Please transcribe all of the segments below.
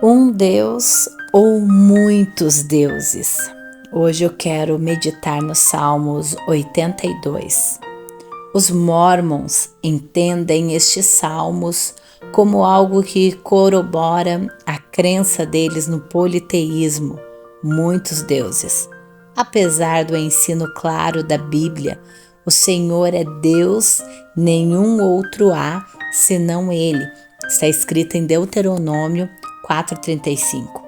Um Deus ou muitos deuses? Hoje eu quero meditar nos Salmos 82. Os Mormons entendem estes salmos como algo que corrobora a crença deles no politeísmo, muitos deuses. Apesar do ensino claro da Bíblia, o Senhor é Deus, nenhum outro há senão Ele. Está escrito em Deuteronômio 4:35.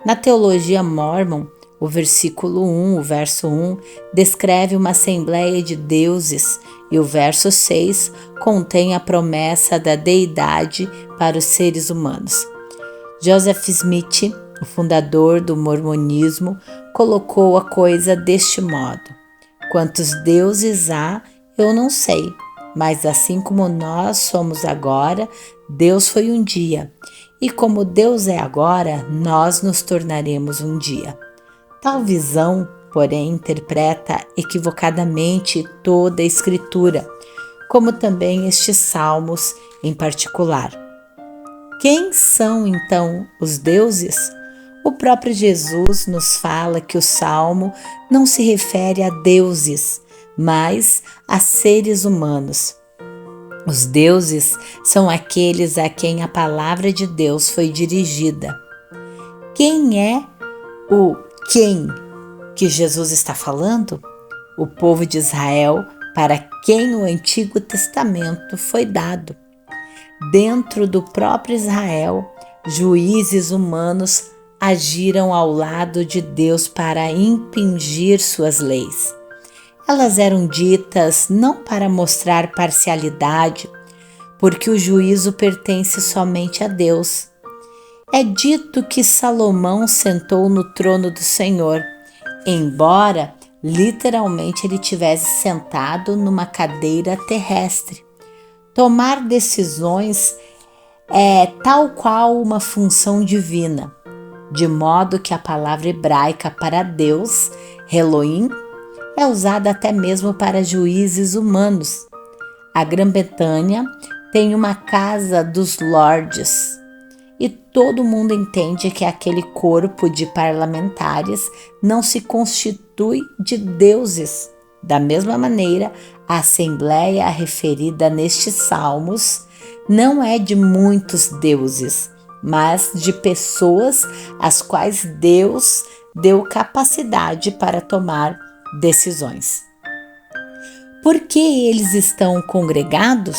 Na teologia Mormon, o verso 1, descreve uma assembleia de deuses e o verso 6 contém a promessa da deidade para os seres humanos. Joseph Smith, o fundador do mormonismo, colocou a coisa deste modo: quantos deuses há, eu não sei, mas assim como nós somos agora, Deus foi um dia, e como Deus é agora, nós nos tornaremos um dia. Tal visão, porém, interpreta equivocadamente toda a Escritura, como também estes salmos em particular. Quem são, então, os deuses? O próprio Jesus nos fala que o salmo não se refere a deuses, mas a seres humanos. Os deuses são aqueles a quem a palavra de Deus foi dirigida. Quem é o quem que Jesus está falando? O povo de Israel, para quem o Antigo Testamento foi dado. Dentro do próprio Israel, juízes humanos agiram ao lado de Deus para impingir suas leis. Elas eram ditas não para mostrar parcialidade, porque o juízo pertence somente a Deus. É dito que Salomão sentou no trono do Senhor, embora literalmente ele tivesse sentado numa cadeira terrestre. Tomar decisões é tal qual uma função divina, de modo que a palavra hebraica para Deus, Elohim, é usada até mesmo para juízes humanos. A Grã-Bretanha tem uma casa dos lords e todo mundo entende que aquele corpo de parlamentares não se constitui de deuses. Da mesma maneira, a assembleia referida nestes salmos não é de muitos deuses, mas de pessoas às quais Deus deu capacidade para tomar decisões. Por que eles estão congregados?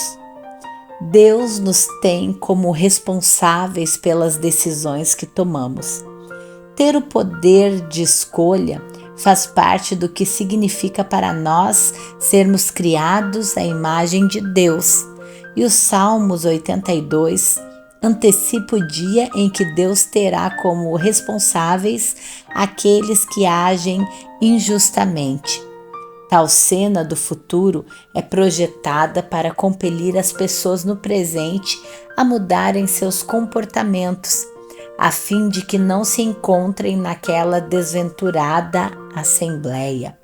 Deus nos tem como responsáveis pelas decisões que tomamos. Ter o poder de escolha faz parte do que significa para nós sermos criados à imagem de Deus. E os Salmos 82 antecipa o dia em que Deus terá como responsáveis aqueles que agem injustamente. Tal cena do futuro é projetada para compelir as pessoas no presente a mudarem seus comportamentos, a fim de que não se encontrem naquela desventurada assembleia.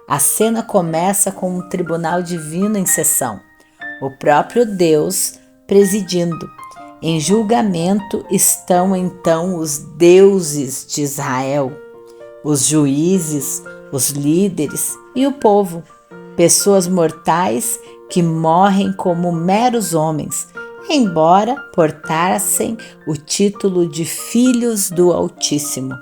A cena começa com um tribunal divino em sessão, o próprio Deus presidindo. Em julgamento estão então os deuses de Israel, os juízes, os líderes e o povo, pessoas mortais que morrem como meros homens, embora portassem o título de filhos do Altíssimo.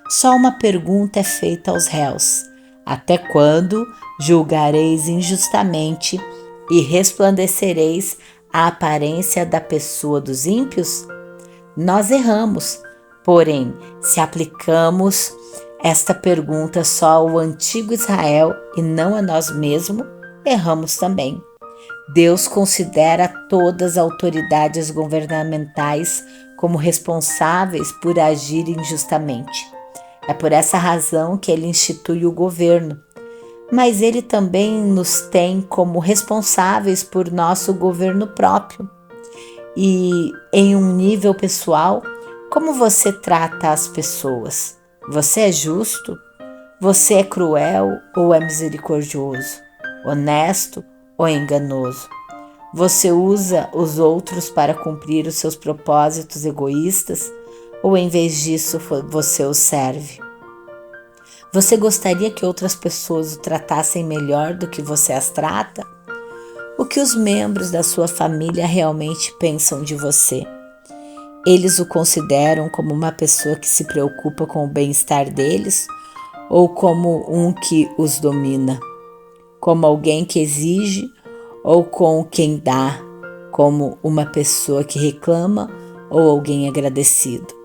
Só uma pergunta é feita aos réus: até quando julgareis injustamente e resplandecereis a aparência da pessoa dos ímpios? Nós erramos, porém, se aplicamos esta pergunta só ao antigo Israel e não a nós mesmos, erramos também. Deus considera todas as autoridades governamentais como responsáveis por agir injustamente. É por essa razão que ele institui o governo. Mas ele também nos tem como responsáveis por nosso governo próprio. E em um nível pessoal, como você trata as pessoas? Você é justo? Você é cruel ou é misericordioso? Honesto ou enganoso? Você usa os outros para cumprir os seus propósitos egoístas? ou em vez disso você o serve? Você gostaria que outras pessoas o tratassem melhor do que você as trata? O que os membros da sua família realmente pensam de você? Eles o consideram como uma pessoa que se preocupa com o bem-estar deles ou como um que os domina? Como alguém que exige ou com quem dá? Como uma pessoa que reclama ou alguém agradecido?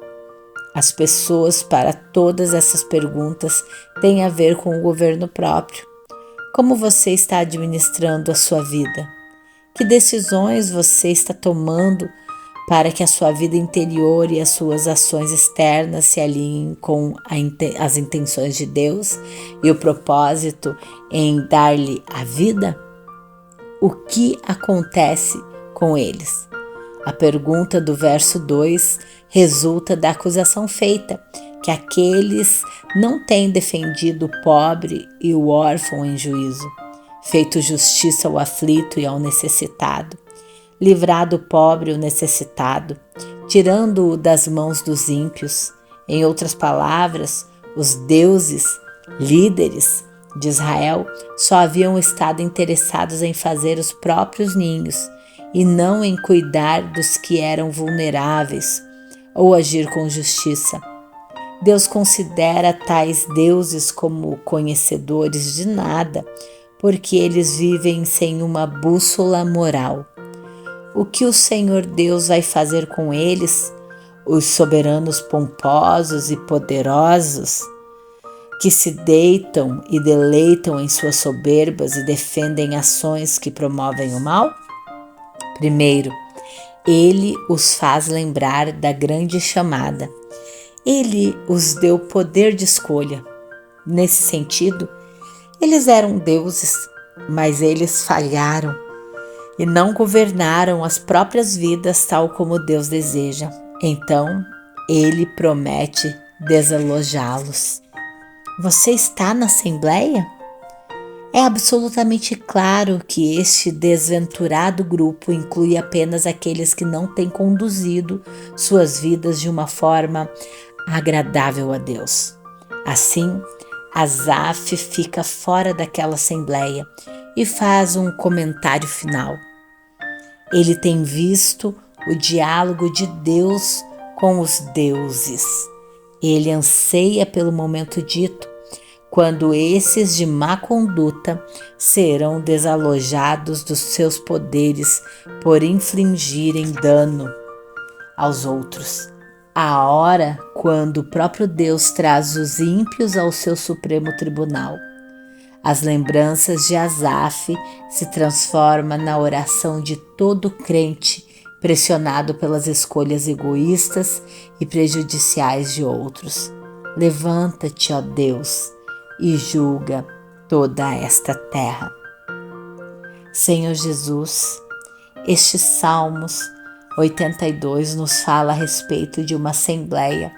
As pessoas, para todas essas perguntas, têm a ver com o governo próprio. Como você está administrando a sua vida? Que decisões você está tomando para que a sua vida interior e as suas ações externas se alinhem com as intenções de Deus e o propósito em dar-lhe a vida? O que acontece com eles? A pergunta do verso 2 resulta da acusação feita, que aqueles não têm defendido o pobre e o órfão em juízo, feito justiça ao aflito e ao necessitado, livrado o pobre e o necessitado, tirando-o das mãos dos ímpios. Em outras palavras, os deuses, líderes de Israel, só haviam estado interessados em fazer os próprios ninhos e não em cuidar dos que eram vulneráveis ou agir com justiça. Deus considera tais deuses como conhecedores de nada, porque eles vivem sem uma bússola moral. O que o Senhor Deus vai fazer com eles, os soberanos pomposos e poderosos, que se deitam e deleitam em suas soberbas e defendem ações que promovem o mal? Primeiro, ele os faz lembrar da grande chamada. Ele os deu poder de escolha. Nesse sentido, eles eram deuses, mas eles falharam e não governaram as próprias vidas tal como Deus deseja. Então, ele promete desalojá-los. Você está na Assembleia? É absolutamente claro que este desventurado grupo inclui apenas aqueles que não têm conduzido suas vidas de uma forma agradável a Deus. Assim, Asaf fica fora daquela assembleia e faz um comentário final. Ele tem visto o diálogo de Deus com os deuses. Ele anseia pelo momento dito, quando esses de má conduta serão desalojados dos seus poderes por infligirem dano aos outros. A hora quando o próprio Deus traz os ímpios ao seu supremo tribunal. As lembranças de Asaf se transformam na oração de todo crente pressionado pelas escolhas egoístas e prejudiciais de outros. Levanta-te, ó Deus, e julga toda esta terra. Senhor Jesus, estes Salmos 82 nos fala a respeito de uma assembleia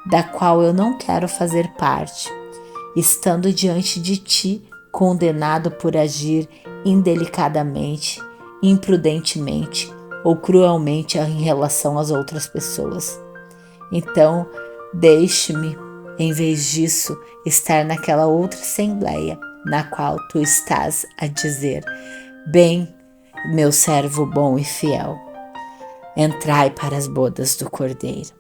da qual eu não quero fazer parte, estando diante de Ti, condenado por agir indelicadamente, imprudentemente ou cruelmente em relação às outras pessoas. Então, deixe-me, em vez disso, estar naquela outra assembleia na qual Tu estás a dizer: bem, meu servo bom e fiel, entrai para as bodas do Cordeiro.